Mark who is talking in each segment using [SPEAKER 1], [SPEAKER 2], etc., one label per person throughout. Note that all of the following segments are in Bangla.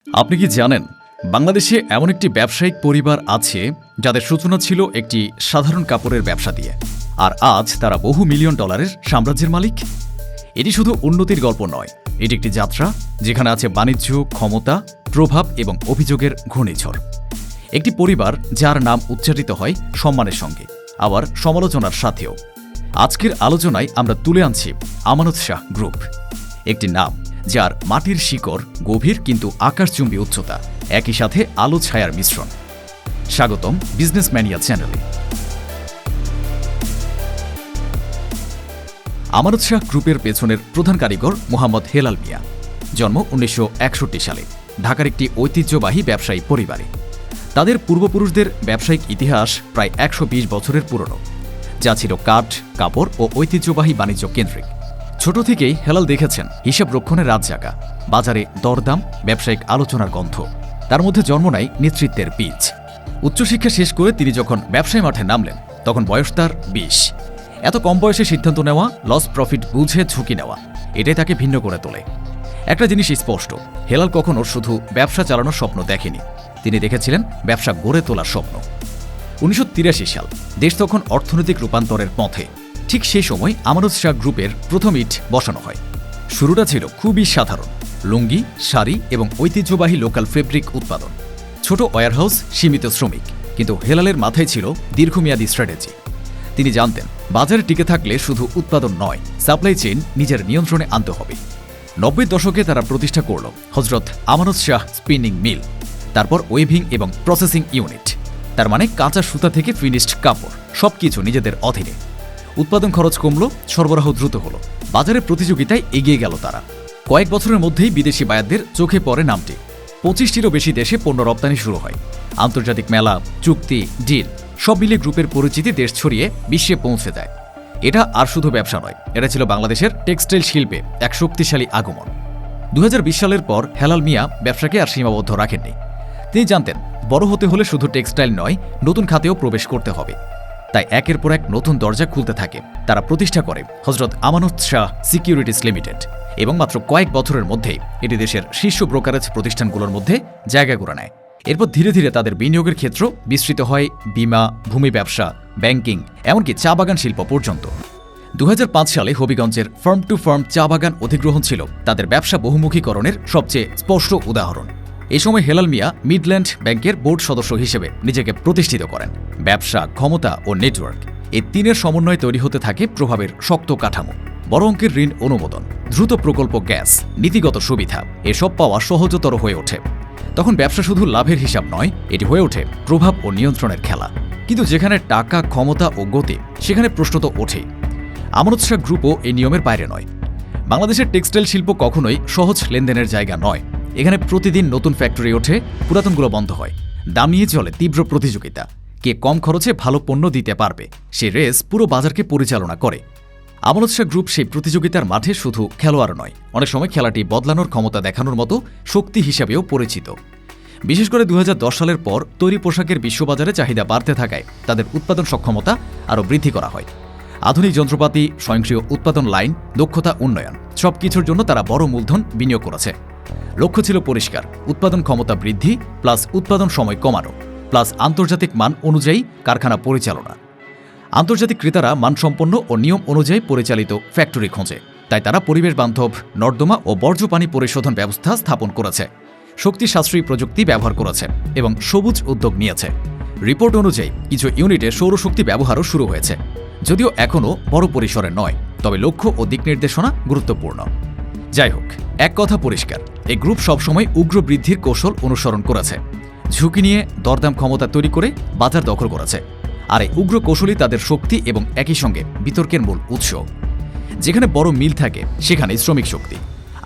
[SPEAKER 1] আপনি কি জানেন বাংলাদেশে এমন একটি ব্যবসায়িক পরিবার আছে যাদের সূচনা ছিল একটি সাধারণ কাপড়ের ব্যবসা দিয়ে, আর আজ তারা বহু মিলিয়ন ডলারের সাম্রাজ্যের মালিক। এটি শুধু উন্নতির গল্প নয়, এটি একটি যাত্রা যেখানে আছে বাণিজ্য, ক্ষমতা, প্রভাব এবং অভিযোগের ঘূর্ণিঝড়। একটি পরিবার যার নাম উচ্চারিত হয় সম্মানের সঙ্গে, আবার সমালোচনার সাথেও। আজকের আলোচনায় আমরা তুলে আনছি আমানত শাহ গ্রুপ, একটি নাম যার মাটির শিকড় গভীর কিন্তু আকাশচুম্বী উচ্চতা, একই সাথে আলো ছায়ার মিশ্রণ। স্বাগতম বিজনেস ম্যানিয়া চ্যানেলে। আমানত শাহ গ্রুপের পেছনের প্রধান কারিগর মোহাম্মদ হেলাল মিয়া। জন্ম 1961 সালে ঢাকার একটি ঐতিহ্যবাহী ব্যবসায়ী পরিবারে। তাদের পূর্বপুরুষদের ব্যবসায়িক ইতিহাস প্রায় 120 বছরের পুরনো, যা ছিল কাঠ, কাপড় ও ঐতিহ্যবাহী বাণিজ্য কেন্দ্রিক। ছোট থেকেই হেলাল দেখেছেন হিসাব রক্ষণের রাত জাগা, বাজারে দরদাম, ব্যবসায়িক আলোচনার গন্ধ। তার মধ্যে জন্ম নেয় নেতৃত্বের বীজ। উচ্চশিক্ষা শেষ করে তিনি যখন ব্যবসায় মাঠে নামলেন, তখন বয়স তার 20। এত কম বয়সে সিদ্ধান্ত নেওয়া, লস প্রফিট বুঝে ঝুঁকি নেওয়া, এটাই তাকে ভিন্ন করে তোলে। একটা জিনিস স্পষ্ট, হেলাল কখনো শুধু ব্যবসা চালানোর স্বপ্ন দেখেনি, তিনি দেখেছিলেন ব্যবসা গড়ে তোলার স্বপ্ন। 1983 সাল, দেশ তখন অর্থনৈতিক রূপান্তরের পথে। ঠিক সেই সময় আমানত শাহ গ্রুপের প্রথম ইট বসানো হয়। শুরুটা ছিল খুবই সাধারণ, লুঙ্গি, শাড়ি এবং ঐতিহ্যবাহী লোকাল ফেব্রিক উৎপাদন। ছোট ওয়্যারহাউস, সীমিত শ্রমিক, কিন্তু হেলালের মাথায় ছিল দীর্ঘমেয়াদী স্ট্র্যাটেজি। তিনি জানতেন বাজারে টিকে থাকলে শুধু উৎপাদন নয়, সাপ্লাই চেইন নিজের নিয়ন্ত্রণে আনতে হবে। 90 দশকে তারা প্রতিষ্ঠা করল হজরত আমানত শাহ স্পিনিং মিল, তারপর ওয়েভিং এবং প্রসেসিং ইউনিট। তার মানে কাঁচা সুতা থেকে ফিনিশড কাপড়, সবকিছু নিজেদের অধীনে। উৎপাদন খরচ কমল, সরবরাহ দ্রুত হলো, বাজারের প্রতিযোগিতায় এগিয়ে গেল তারা। কয়েক বছরের মধ্যেই বিদেশি বায়ারদের চোখে পড়ে নামটি। 25টিরও বেশি দেশে পণ্য রপ্তানি শুরু হয়। আন্তর্জাতিক মেলা, চুক্তি, ডিল সব মিলে গ্রুপের পরিচিতি দেশ ছড়িয়ে বিশ্বে পৌঁছে যায়। এটা আর শুধু ব্যবসা নয়, এটা ছিল বাংলাদেশের টেক্সটাইল শিল্পে এক শক্তিশালী আগমন। 2020 সালের পর হেলাল মিয়া ব্যবসাকে আর সীমাবদ্ধ রাখেননি। তিনি জানতেন বড় হতে হলে শুধু টেক্সটাইল নয়, নতুন খাতেও প্রবেশ করতে হবে। তাই একের পর এক নতুন দরজা খুলতে থাকে। তারা প্রতিষ্ঠা করে হজরত আমানত শাহ সিকিউরিটিজ লিমিটেড, এবং মাত্র কয়েক বছরের মধ্যেই এটি দেশের শীর্ষ ব্রোকারেজ প্রতিষ্ঠানগুলোর মধ্যে জায়গা করে নেয়। এরপর ধীরে ধীরে তাদের বিনিয়োগের ক্ষেত্র বিস্তৃত হয় বিমা, ভূমি ব্যবসা, ব্যাংকিং, এমনকি চা বাগান শিল্প পর্যন্ত। 2005 সালে হবিগঞ্জের ফার্ম টু ফার্ম চা বাগান অধিগ্রহণ ছিল তাদের ব্যবসা বহুমুখীকরণের সবচেয়ে স্পষ্ট উদাহরণ। এই সময় হেলাল মিয়া মিডল্যান্ড ব্যাংকের বোর্ড সদস্য হিসেবে নিজেকে প্রতিষ্ঠিত করেন। ব্যবসা, ক্ষমতা ও নেটওয়ার্ক, এই তিনের সমন্বয়ে তৈরি হতে থাকে প্রভাবের শক্ত কাঠামো। বড় অঙ্কের ঋণ অনুমোদন, দ্রুত প্রকল্প গ্যাস, নীতিগত সুবিধা, এসব পাওয়া সহজতর হয়ে ওঠে। তখন ব্যবসা শুধু লাভের হিসাব নয়, এটি হয়ে ওঠে প্রভাব ও নিয়ন্ত্রণের খেলা। কিন্তু যেখানে টাকা, ক্ষমতা ও গতি, সেখানে প্রশ্ন তো ওঠেই। আমানত শাহ গ্রুপও এই নিয়মের বাইরে নয়। বাংলাদেশের টেক্সটাইল শিল্প কখনোই সহজ লেনদেনের জায়গা নয়। এখানে প্রতিদিন নতুন ফ্যাক্টরি ওঠে, পুরাতনগুলো বন্ধ হয়। দাম নিয়ে চলে তীব্র প্রতিযোগিতা। কে কম খরচে ভালো পণ্য দিতে পারবে, সেই রেস পুরো বাজারকে পরিচালনা করে। আমানত শাহ গ্রুপ সেই প্রতিযোগিতার মাঠে শুধু খেলোয়াড় নয়, অনেক সময় খেলাটি বদলানোর ক্ষমতা দেখানোর মতো শক্তি হিসাবেও পরিচিত। বিশেষ করে 2010 সালের পর তৈরি পোশাকের বিশ্ববাজারে চাহিদা বাড়তে থাকায় তাদের উৎপাদন সক্ষমতা আরও বৃদ্ধি করা হয়। আধুনিক যন্ত্রপাতি, স্বয়ংক্রিয় উৎপাদন লাইন, দক্ষতা উন্নয়ন, সবকিছুর জন্য তারা বড় মূলধন বিনিয়োগ করেছে। লক্ষ্য ছিল পরিষ্কার, উৎপাদন ক্ষমতা বৃদ্ধি প্লাস উৎপাদন সময় কমানো প্লাস আন্তর্জাতিক মান অনুযায়ী কারখানা পরিচালনা। আন্তর্জাতিক ক্রেতারা মানসম্পন্ন ও নিয়ম অনুযায়ী পরিচালিত ফ্যাক্টরি খোঁজে, তাই তারা পরিবেশ বান্ধব নর্দমা ও বর্জ্য পানি পরিশোধন ব্যবস্থা স্থাপন করেছে, শক্তি সাশ্রয়ী প্রযুক্তি ব্যবহার করেছে এবং সবুজ উদ্যোগ নিয়েছে। রিপোর্ট অনুযায়ী কিছু ইউনিটে সৌরশক্তি ব্যবহারও শুরু হয়েছে, যদিও এখনও বড় পরিসরে নয়, তবে লক্ষ্য ও দিক নির্দেশনা গুরুত্বপূর্ণ। যাই হোক, এক কথা পরিষ্কার, এই গ্রুপ সবসময় উগ্র বৃদ্ধির কৌশল অনুসরণ করেছে। ঝুঁকি নিয়ে দরদাম ক্ষমতা তৈরি করে বাজার দখল করেছে। আর এই উগ্র কৌশলই তাদের শক্তি এবং একই সঙ্গে বিতর্কের মূল উৎস। যেখানে বড় মিল থাকে, সেখানে শ্রমিক শক্তি।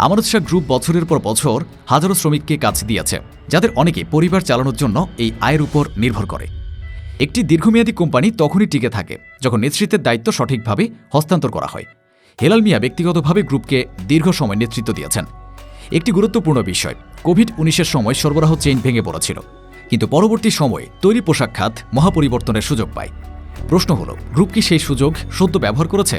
[SPEAKER 1] আমানত শাহ গ্রুপ বছরের পর বছর হাজারো শ্রমিককে কাজ দিয়েছে, যাদের অনেকে পরিবার চালানোর জন্য এই আয়ের উপর নির্ভর করে। একটি দীর্ঘমেয়াদী কোম্পানি তখনই টিকে থাকে যখন নেতৃত্বের দায়িত্ব সঠিকভাবে হস্তান্তর করা হয়। হেলাল মিয়া ব্যক্তিগতভাবে গ্রুপকে দীর্ঘ সময় নেতৃত্ব দিয়েছেন। একটি গুরুত্বপূর্ণ বিষয়, কোভিড-19 সময় সরবরাহ চেইন ভেঙে পড়েছিল, কিন্তু পরবর্তী সময়ে তৈরি পোশাক খাত মহাপরিবর্তনের সুযোগ পায়। প্রশ্ন হল, গ্রুপ কি সেই সুযোগ সদ্য ব্যবহার করেছে?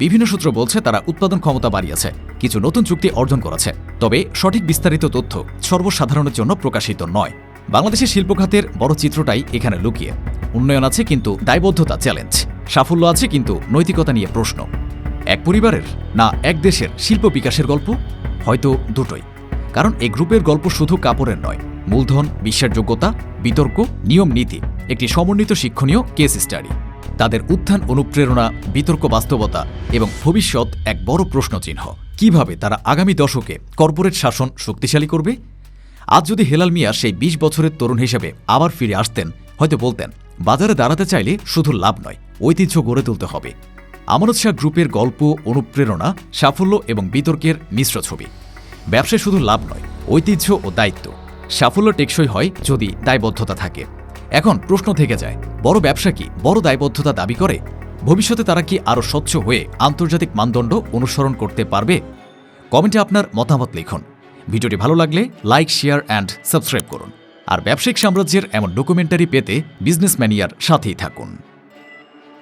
[SPEAKER 1] বিভিন্ন সূত্র বলছে তারা উৎপাদন ক্ষমতা বাড়িয়েছে, কিছু নতুন চুক্তি অর্জন করেছে, তবে সঠিক বিস্তারিত তথ্য সর্বসাধারণের জন্য প্রকাশিত নয়। বাংলাদেশের শিল্প খাতের বড় চিত্রটাই এখানে লুকিয়ে। উন্নয়ন আছে কিন্তু দায়বদ্ধতা চ্যালেঞ্জ, সাফল্য আছে কিন্তু নৈতিকতা নিয়ে প্রশ্ন। এক পরিবারের না এক দেশের শিল্প বিকাশের গল্প? হয়তো দুটোই। কারণ এই গ্রুপের গল্প শুধু কাপড়ের নয়, মূলধন, বিশ্বাসযোগ্যতা, বিতর্ক, নিয়ম নীতি, একটি সমন্বিত শিক্ষণীয় কেস স্টাডি। তাদের উত্থান, অনুপ্রেরণা, বিতর্ক, বাস্তবতা এবং ভবিষ্যৎ এক বড় প্রশ্নচিহ্ন। কিভাবে তারা আগামী দশকে কর্পোরেট শাসন শক্তিশালী করবে? আজ যদি হেলাল মিয়া সেই ২০ বছরের তরুণ হিসেবে আবার ফিরে আসতেন, হয়তো বলতেন, বাজারে দাঁড়াতে চাইলে শুধু লাভ নয়, ঐতিহ্য গড়ে তুলতে হবে। আমানত শাহ গ্রুপের গল্প, অনুপ্রেরণা, সাফল্য এবং বিতর্কের মিশ্র ছবি। ব্যবসায় শুধু লাভ নয়, ঐতিহ্য ও দায়িত্ব। সাফল্য টেকসই হয় যদি দায়বদ্ধতা থাকে। এখন প্রশ্ন থেকে যায়, বড় ব্যবসা কি বড় দায়বদ্ধতা দাবি করে? ভবিষ্যতে তারা কি আরও স্বচ্ছ হয়ে আন্তর্জাতিক মানদণ্ড অনুসরণ করতে পারবে? কমেন্টে আপনার মতামত লিখুন। ভিডিওটি ভালো লাগলে লাইক, শেয়ার অ্যান্ড সাবস্ক্রাইব করুন। আর ব্যবসায়িক সাম্রাজ্যের এমন ডকুমেন্টারি পেতে বিজনেস ম্যানিয়ার সাথেই থাকুন।